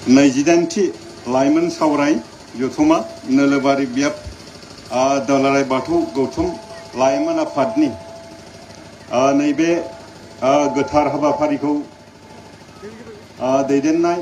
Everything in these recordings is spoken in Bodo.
नैजिदाइनथि लाइमोन सावराय जथुमा नोलोबारि बियाब दुलाराय बाथौ गौथुम लाइमोन आफादनि नैबे गोथार हाबाफारिखौ दैदेननाय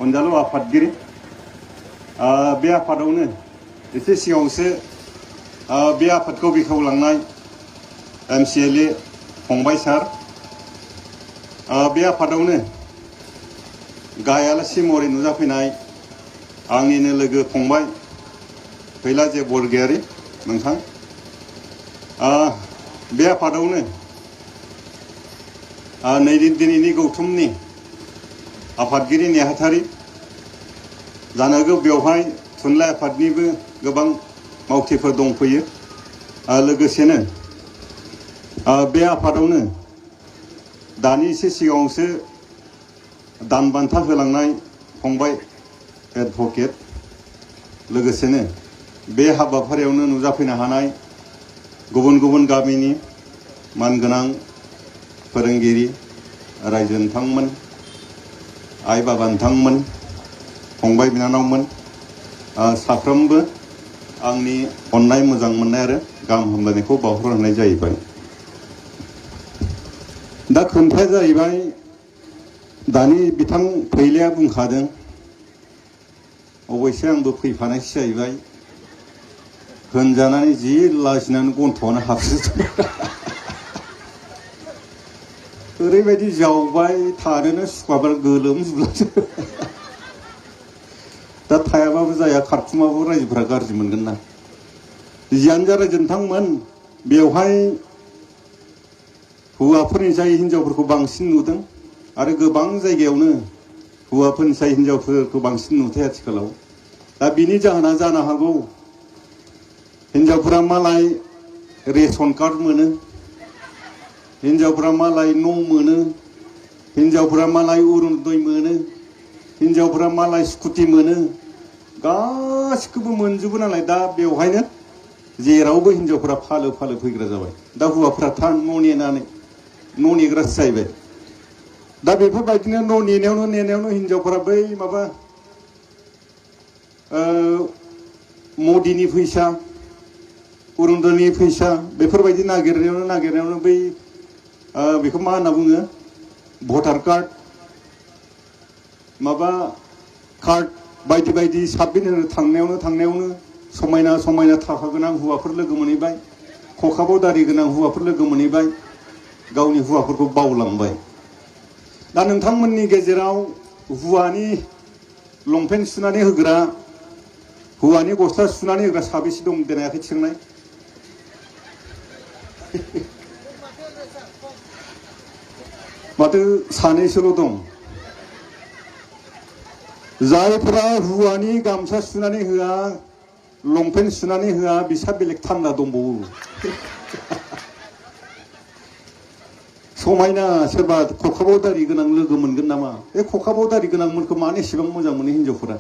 अनजालु आफादगिरि बे आफादावनो एसे सिगाङावसो बे आफादखौ बेखेवलांनाय MCLA फंबाय सार बे आफादावनो गाहायालासि महरै नुजाफैनाय आंनिनो लोगो फंबाय फैलाजे बरगयारि नोंथां बे आफादावनो दिनैनि गौथुमनि आफादगिरि नेहाथारि जानो हागौ बेवहाय थुनलाइ आफादनिबो गोबां मावथिफोर दंफैयो लोगोसेनो बे आफादावनो दानि एसे सिगाङावसो दान बान्था होलांनाय फंबाय एडभकेट लोगोसेनो बे हाबाफारियावनो नुजाफैनो हानाय गुबुन गुबुन गामिनि मानगोनां फोरोंगिरि रायजो नोंथांमोन आइ बाबा नोंथांमोन फंबाय बिनानावमोन साफ्रोमबो आंनि अननाय मोजां मोननाय आरो गाहाम हामलायनायखौ बावहरनाय जाहैबाय। दा खोथाया जाहैबाय दानि बिथां फैलाया बुंखादों अबयसे आंबो फैफानायसो जाहैबाय होनजानानै जि लाजिनानै गन्थ'आनो हाबजोबदों ओरैबायदि जावबाय थानोनो सुखुवाबा गोलोमजोबलासो दा थायाबाबो जाया खारथुमाबो रायजोफोरा गाज्रि मोनगोन ना जियानो जा रायजो नोंथांमोन बेवहाय हौवाफोरनिसाय हिनजावफोरखौ बांसिन नुदों आरो गोबां जायगायावनो हौवाफोरनिसाय हिनजावफोरखौ बांसिन नुथाय आथिखालाव दा बिनि जाहोना जानो हागौ हिनजावफोरा मालाय रेशन कार्ड मोनो हिनजावफोरा मालाय न' मोनो हिनजावफोरा मालाय अरुनदय मोनो हिनजावफोरा मालाय स्कुटि मोनो गासिखौबो मोनजोबो नालाय दा बेवहायनो जेरावबो हिनजावफोरा फालो फालो फैग्रा जाबाय दा हौवाफोरा न' नेनानै न' नेग्रासो जाहैबाय दा बेफोरबायदिनो न' नेनायावनो हिनजावफोरा बै माबा मदिनि फैसा अरुनदयनि फैसा बेफोरबायदि नागिरनायावनो बै बेखौ मा होनना बुङो भटार कार्ड माबा कार्ड बायदि बायदि साबमिट होनो थांनायावनो समायना समायना थाखा गोनां हौवाफोर लोगो मोनहैबाय खखाबाव दारि गोनां हौवाफोर लोगो मोनहैबाय गावनि हौवाफोरखौ बावलांबाय दा नोंथांमोननि गेजेराव हौवानि लंपेन्ट सुनानै होग्रा हौवानि गस्ला सुनानै होग्रा साबेसे दं देनाय आखाइ थिखांनाय माथो सानैसोल' दं जायफोरा हौवानि गामसा सुनानै होआ लंपेन्ट सुनानै होआ बिसा बेलेग थान्दा दंबावो समायना सोरबा खखाबाव दारि गोनां लोगो मोनगोन नामा बे खखाबाव दारि गोनांमोनखौ मानो एसेबां मोजां मोनो हिनजावफोरा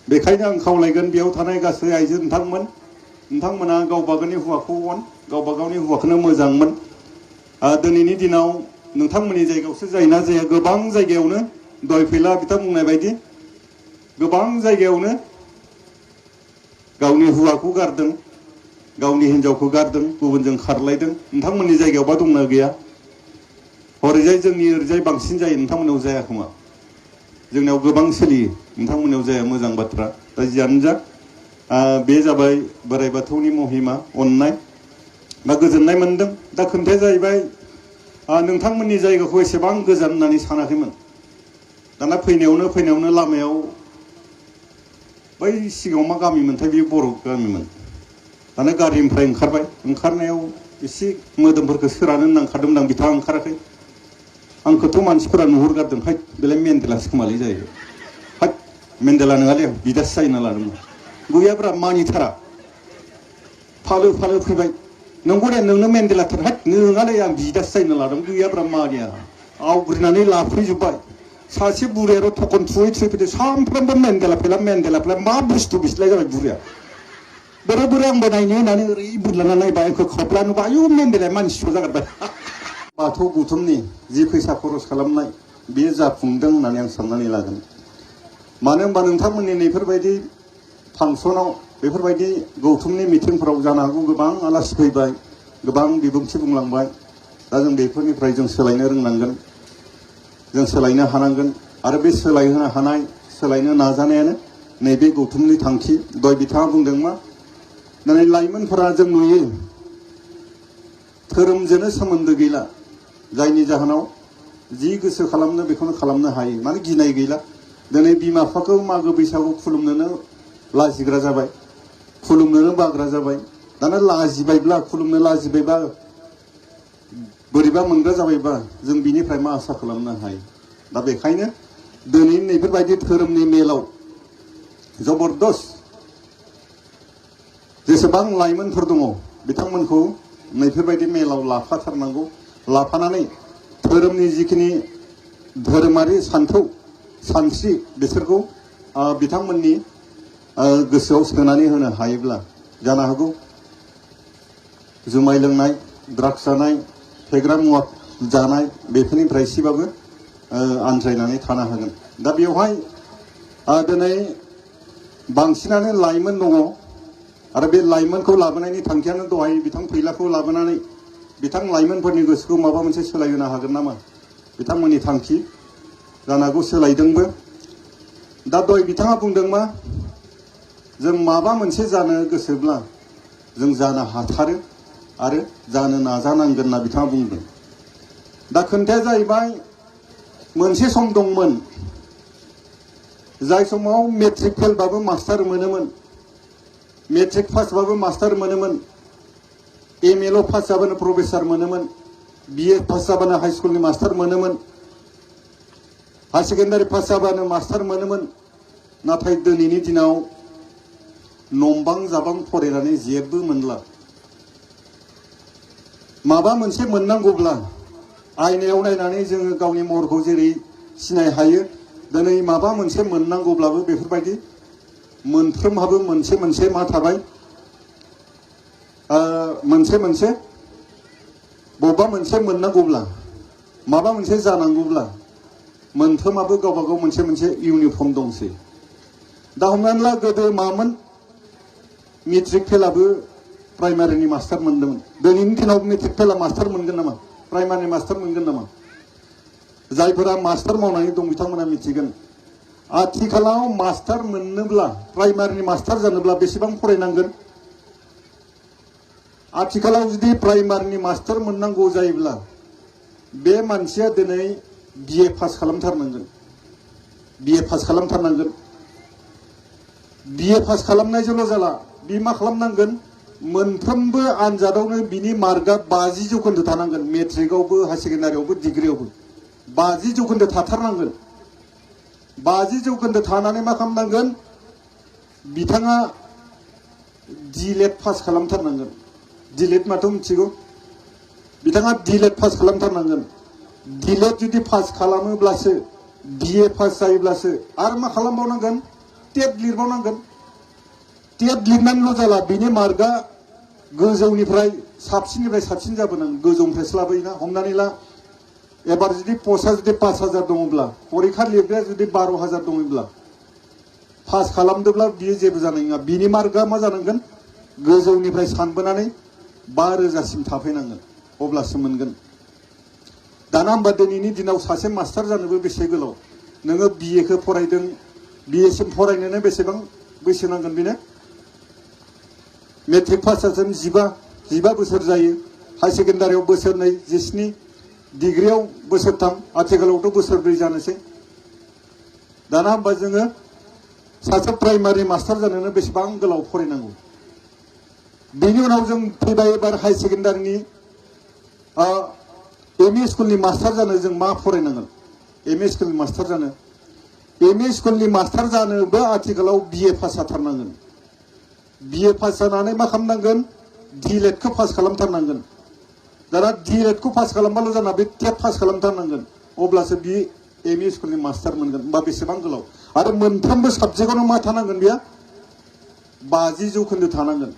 बेखायनो आं खावलायगोन बेयाव थानाय गासै आइजो नोंथांमोना गावबा गावनि हौवाखौ अन गावबा गावनि हौवाखौनो मोजां मोन दिनैनि दिनाव नोंथांमोननि जायगायावसो जायोना जाया गोबां जायगायावनो दहाय फैला बिथां बुंनाय बायदि गोबां जायगायावनो गावनि हौवाखौ गारदों गावनि हिनजावखौ गारदों गुबुनजों खारलायदों नोंथांमोननि जायगायावबा दंना गैया हरैजाय जोंनि ओरैजाय बांसिन जायो नोंथांमोननाव जाया खोमा जोंनियाव गोबां सोलियो नोंथांमोननाव जाया मोजां बाथ्रा दा जियानो जा बे जाबाय बोराइ बाथौनि महिमा अननाय दा गोजोननाय मोनदों दा खोथाया जाहैबाय नोंथांमोननि जायगाखौ एसेबां गोजान होननानै सानाखैमोन दाना फैनायावनो लामायाव बै सिगाङाव मा गामिमोनथाय बे बर' गामिमोन दाना गारिनिफ्राय ओंखारनायाव एसे मोदोमफोरखौ सोरानो नांखादोंमोन आं बिथाङा ओंखाराखै आंखौथ' मानसिफोरा नुहुरगारदों हाय बेलाय मेन्देलासो खोमालै जाहैबाय हाय मेन्देला नङालै आं बिदासो जाहैना लादोंमोन गैयाब्रा मानिथारा फालो फालो फैबाय नंगौ दे नोंनो मेन्देलाथार हाय नोङालै आं बिदासो जाहैना लादों गैयाब्रा मानिया आवग्रिनानै लाफैजोब्बाय सासे बुरैयार' थखन थुयै फैदो सानफ्रोमबो मेन्देला फैला मा बुस्थु बिसलाय जाबाय बुरैया बोरै बोरै आंबो नायनो होननानै ओरै बुरलाना नायबाय आंखौ खावब्ला नुबाय आयु मेन्देलाय मानसि ज' जागारबाय बाथौ गौथुमनि जि फैसा खरस खालामनाय बेयो जाफुंदों होननानै आं साननानै लागोन मानो होनबा नोंथांमोननि नैफोरबायदि फांसनाव बेफोरबायदि गौथुमनि मिटिंफोराव जानो हागौ गोबां आलासि फैबाय गोबां बिबुंथि बुंलांबाय दा जों बेफोरनिफ्राय जों सोलायनो रोंनांगोन जों सोलायनो हानांगोन आरो बे सोलायहोनो हानाय सोलायनो नाजानायानो नैबे गौथुमनि थांखि दय बिथाङा बुंदों मा दिनै लाइमोनफोरा जों नुयो धोरोमजोंनो सोमोन्दो गैला जायनि जाहोनाव जि गोसो खालामनो बेखौनो खालामनो हायो माने गिनाय गैला दिनै बिमा बिफाखौ मागो बैसागु खुलुमनोनो लाजिग्रा जाबाय खुलुमनोनो बाग्रा जाबाय दाना लाजिबायब्ला खुलुमनो लाजिबायबा बोरैबा मोनग्रा जाबायबा जों बिनिफ्राय मा आसा खालामनो हायो दा बेखायनो दिनै नैफोरबायदि धोरोमनि मेलाव जबरदस्त जेसेबां लाइमोनफोर दङ बिथांमोनखौ नैफोरबायदि मेलाव लाफाथारनांगौ लाफानानै धोरोमनि जिखिनि धोरोमारि सान्थौ सानस्रि बिसोरखौ बिथांमोननि गोसोआव सोनानै होनो हायोब्ला जानो हागौ जुमाय लोंनाय ड्राग्स जानाय फेग्रा मुवा जानाय बेफोरनिफ्राय एसेबाबो आनज्रायनानै थानो हागोन दा बेवहाय दिनै बांसिनानो लाइमोन दङ आरो बे लाइमोनखौ लाबोनायनि थांखियानो दहाय बिथां फैलाखौ लाबोनानै बिथां लाइमोनफोरनि गोसोखौ माबा मोनसे सोलायहोनो हागोन नामा बिथांमोननि थांखि जानो हागौ सोलायदोंबो दा दहाय बिथाङा बुंदों मा जों माबा मोनसे जानो गोसोब्ला जों जानो हाथारो आरो जानो नाजानांगोन होनना बिथाङा बुंदों दा खोथाया जाहैबाय मोनसे सम दंमोन जाय समाव मेट्रिक फेलबाबो मास्टार मोनोमोन मेट्रिक पासबाबो मास्टार मोनोमोन एमएल' पास जाबानो प्रफेसार मोनोमोन बिए पास जाबानो हाई स्कुलनि मास्टार मोनोमोन हाई सेकेन्डारि पास जाबानो मास्टार मोनोमोन नाथाय दिनैनि दिनाव नंबां जाबां फरायनानै जेबो मोनला माबा मोनसे मोननांगौब्ला आयनायाव नायनानै जोङो गावनि महरखौ जेरै सिनाय हायो दिनै माबा मोनसे मोननांगौब्लाबो बेफोरबायदि मोनफ्रोमहाबो मोनसे मोनसे मा थाबाय मोनसे मोनसे बबेबा मोनसे मोननांगौब्ला माबा मोनसे जानांगौब्ला मोनफ्रोमाबो गावबा गाव मोनसे मोनसे इउनिफर्म दंसै दा हमनानै ला गोदो मामोन मेट्रिक फेलाबो प्राइमारिनि मास्टार मोनदोंमोन दिनैनि दिनाव मेट्रिक फेला मास्टार मोनगोन नामा प्राइमारि मास्टार मोनगोन नामा जायफोरा मास्टार मावनानै दं बिथांमोना मिथिगोन आथिखालाव मास्टार मोननोब्ला प्राइमारिनि मास्टार जानोब्ला बेसेबां फरायनांगोन आथिखालाव जुदि प्राइमारिनि मास्टार मोननांगौ जायोब्ला बे मानसिया दिनै बिए पास खालामथारनांगोन बिए पास खालामथारनांगोन बिए पास खालामनायजोंल' जाला बि मा खालामनांगोन मोनफ्रोमबो आनजादावनो बिनि मार्कआ 50 जौखोन्दो थानांगोन मेट्रिकआवबो हाई सेकेन्डारियावबो डिग्रियावबो 50 जौखोन्दो थाथारनांगोन 50 जौखोन्दो थानानै मा खालामनांगोन बिथाङा डिलेट पास खालामथारनांगोन डिलेट माथ' मिथिगौ बिथाङा डिलेट पास खालामथारनांगोन डिलेट जुदि पास खालामोब्लासो बिए पास जायोब्लासो आरो मा खालामबावनांगोन टेट लिरबावनांगोन टेट लिरनानैल' जाला बिनि मार्कआ गोजौनिफ्राय साबसिन जाबोनांगोन गोजौनिफ्रायसो लाबोयोना हमनानै ला एबार जुदि पस्टआ जुदि 5000 दङब्ला परिखा लिरग्राया जुदि 12000 दङब्ला पास खालामदोंब्ला बियो जेबो जानाय नङा बिनि मार्कआ मा जानांगोन गोजौनिफ्राय सानबोनानै 5000सिम थाफैनांगोन अब्लासो मोनगोन दाना होमबा दिनैनि दिनाव सासे मास्टार जानोबो बेसे गोलाव नोङो बिएखौ फरायदों बिएसिम फरायनोनो बेसेबां बैसो नांगोन बेनो मेट्रिक पास जागोन 15 बोसोर जायो हाई सेकेन्डारियाव बोसोरनै 17 डिग्रियाव बोसोरथाम आथिखालावथ' बोसोरब्रै जानोसै दाना होमबा जोङो सासे प्राइमारि मास्टार जानोनो बेसेबां गोलाव फरायनांगौ बेनि उनाव जों फैबाय एबार हाई सेकेन्डारिनि एमइ स्कुलनि मास्टार जानो जों मा फरायनांगोन एमइ स्कुलनि मास्टार जानो एमइ स्कुलनि मास्टार जानोबो आथिखालाव बिए पास जाथारनांगोन बिए पास जानानै मा खालामनांगोन डिलेटखौ पास खालामथारनांगोन दाना डिलेटखौ पास खालामबाल' जाना बे टेट पास खालामथारनांगोन अब्लासो बि एमइ स्कुलनि मास्टार मोनगोन होमबा बेसेबां गोलाव आरो मोनफ्रोमबो साबजेक्टआवनो मा थानांगोन बेया 50 जौखोन्दो थानांगोन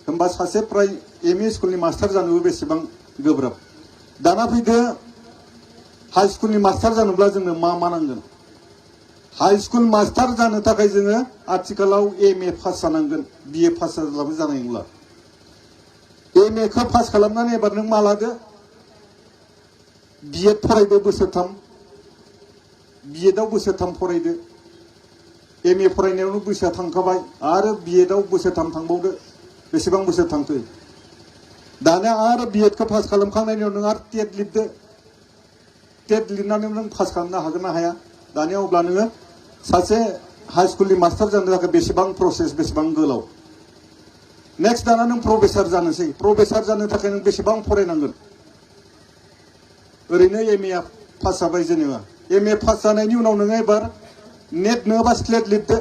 होमबा सासे प्राय एम इ स्कुलनि मास्टार जानोबो बेसेबां गोब्राब दाना फैदो हाई स्कुलनि मास्टार जानोब्ला जोंनो मा नांगोन हाई स्कुल मास्टार जानो थाखाय जोङो आथिखालाव एम ए पास जानांगोन बि ए पास जाब्लाबो जानाय नंला एम ए खौ पास खालामनानै एबार नों मा लादो बि एड फरायदो बोसोरथाम बि एडआव बोसोरथाम फरायदो एम ए फरायनायावनो बैसोआ थांखाबाय आरो बि एडआव बोसोरथाम थांबावदो बेसेबां बोसोर थांखो दानिया आरो बि एडखौ पास खालामखांनायनि उनाव नों आरो टेट लिरदो टेट लिरनानै नों पास खालामनो हागोन ना हाया दानिया अब्ला नोङो सासे हाई स्कुलनि मास्टार जानो थाखाय बेसेबां प्रसेस बेसेबां गोलाव नेक्स्ट दाना नों प्रफेसार जानोसै प्रफेसार जानो थाखाय नों बेसेबां फरायनांगोन ओरैनो एम ए पास जाबाय जेनेबा एम ए पास जानायनि उनाव नोङो एबार नेट नङाबा स्लेट लिरदो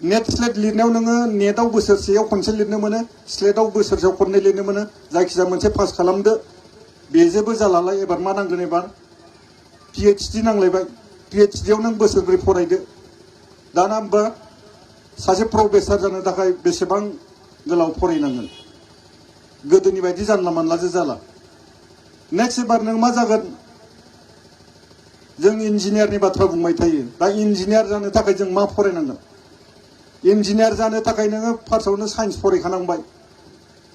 नेट स्लेट लिरनायाव नोङो नेटआव बोसोरसेयाव खनसे लिरनो मोनो स्लेटआव बोसोरसेयाव खननै लिरनो मोनो जायखिजाया मोनसे पास खालामदो बेजेबो जालालाय एबार मा नांगोन एबार PhD नांलायबाय PhD आव नों बोसोरब्रै फरायदो दाना होमबा सासे प्रफेसार जानो थाखाय बेसेबां गोलाव फरायनांगोन गोदोनि बायदि जानला मानलाजो जाला नेक्स्ट एबार नों मा जागोन जों इन्जिनियारनि बाथ्रा बुंबाय थायो दा इन्जिनियार जानो थाखाय जों मा फरायनांगोन इन्जिनियार जानो थाखाय नोङो फार्स्टआवनो साइन्स फरायखानांबाय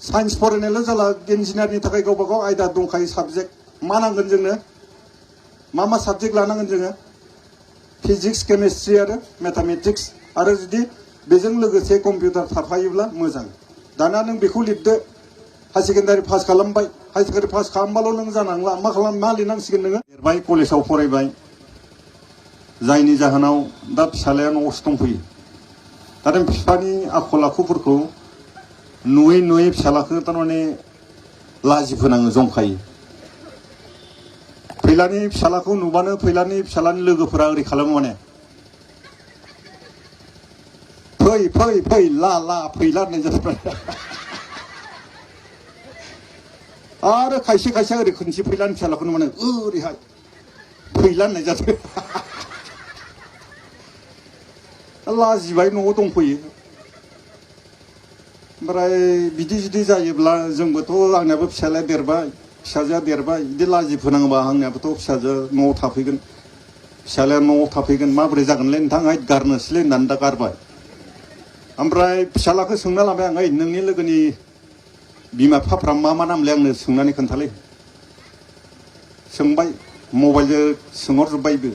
साइन्स फरायनायल' जाला इन्जिनियारनि थाखाय गावबा गाव आयदा दंखायो साबजेक्ट मा नांगोन जोंनो मा साबजेक्ट लानांगोन जोङो फिजिक्स केमिस्ट्रि आरो मेथामेटिक्स आरो जुदि बेजों लोगोसे कम्पिउटार थाफायोब्ला मोजां दाना नों बेखौ लिरदो हाई सेकेन्डारि पास खालामबाय हाई सेकेन्डारि पास खालामबाल' नों जानांला मा लिरनांसिगोन नोङो देरबाय कलेजाव फरायबाय जायनि जाहोनाव दा फिसालाया न'आवसो दंफैयो दा बिफानि आखल आखुफोरखौ नुयै फिसालाखौ थारमाने लाजिफोनाङो जंखायो फैलानि फिसालाखौ नुबानो फैलानि फिसालानि लोगोफोरा ओरै खालामो माने फै ला फैला होननाय जाबाय आरो खायसे ओरै खनसे फैलानि फिसालाखौनो माने ओरैहाय फैला होननाय जादों लाजिबाय न'आव दंफैयो ओमफ्राय बिदि जुदि जायोब्ला जोंबोथ' आंनियाबो फिसालाया देरबाय फिसाजोआ देरबाय बिदि लाजि फोनांबा आंनियाबोथ' फिसाजो न'आव थाफैगोन फिसालाया न'आव थाफैगोन माबोरै जागोनलै नोंथां गारनोसैलै होननानै दा गारबाय ओमफ्राय फिसालाखौ सोंना लाबाय आं नोंनि लोगोनि बिमा बिफाफ्रा मा नामलै आंनो सोंनानै खोन्थालै सोंबाय मबाइलजों सोंहरजोब्बायबो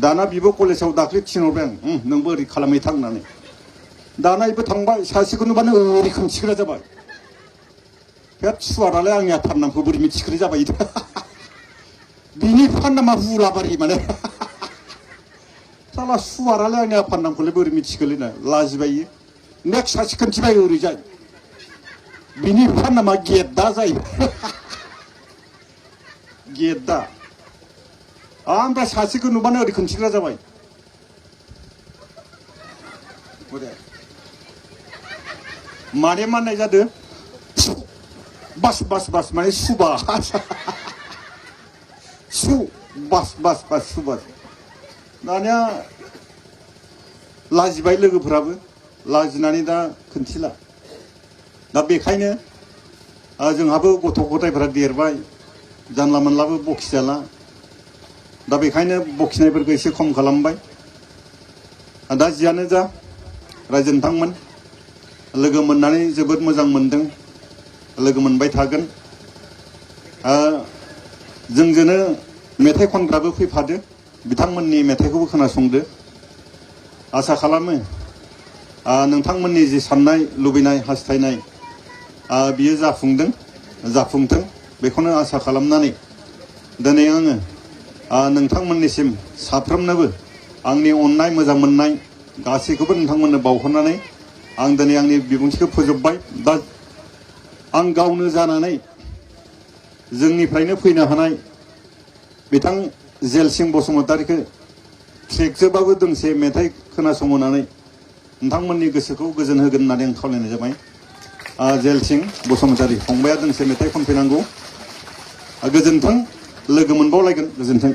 दाना बिबो कलेजाव दाख्लै थिनहरबाय आं नोंबो ओरै खालामै थां होननानै दाना इबो थांबाय सासेखौ नुबानो ओरै खोमसिग्रा जाबाय बिराद सुवारालाय आंनि आफार नामखौ बोरै मिथिग्रा जाबाय बिनि बिफानि नामा हुलाबारि माने साला सुवारालाय आंनि आफार नामखौलाय बोरै मिथिगोलै ना लाजिबाय नेक्स्ट सासे खोन्थिबाय ओरैजाय बिनि बिफानि नामा गेद्दा जायो गेद्दा ओमफ्राय सासेखौ नुबानो ओरै खोन्थिग्रा जाबाय माने मा होननाय जादों बास माने सुबा सुबास दानिया लाजिबाय लोगोफोराबो लाजिनानै दा खोन्थिला दा बेखायनो जोंहाबो गथ' गथायफोरा देरबाय जानला मोनलाबो बखिजाला दा बेखायनो बखिनायफोरखौ एसे खम खालामबाय दा जियानो जा रायजो नोंथांमोन लोगो मोननानै जोबोद मोजां मोनदों लोगो मोनबाय थागोन जोंजोंनो मेथाइ खनग्राबो फैफादो बिथांमोननि मेथाइखौबो खोनासंदो आसा खालामो नोंथांमोननि जि साननाय लुबैनाय हास्थायनाय बियो जाफुंथों बेखौनो आसा खालामनानै दिनै आङो नोंथांमोननिसिम साफ्रोमनोबो आंनि अननाय मोजां मोननाय गासैखौबो नोंथांमोननो बावहरनानै आं दिनै आंनि बिबुंथिखौ फोजोबबाय दा आं गावनो जानानै जोंनिफ्रायनो फैनो हानाय बिथां जेलसिं बसुमतारीखौ ट्रेकजोंबाबो दोंसे मेथाइ खोनासंहोनानै नोंथांमोननि गोसोखौ गोजोन होगोन होननानै आं खावलायनाय जाबाय जेलसिं बसुमतारी फंबाया दोंसे मेथाइ खनफैनांगौ गोजोन्थों लोगो मोनबावलायगोन गोजोन्थों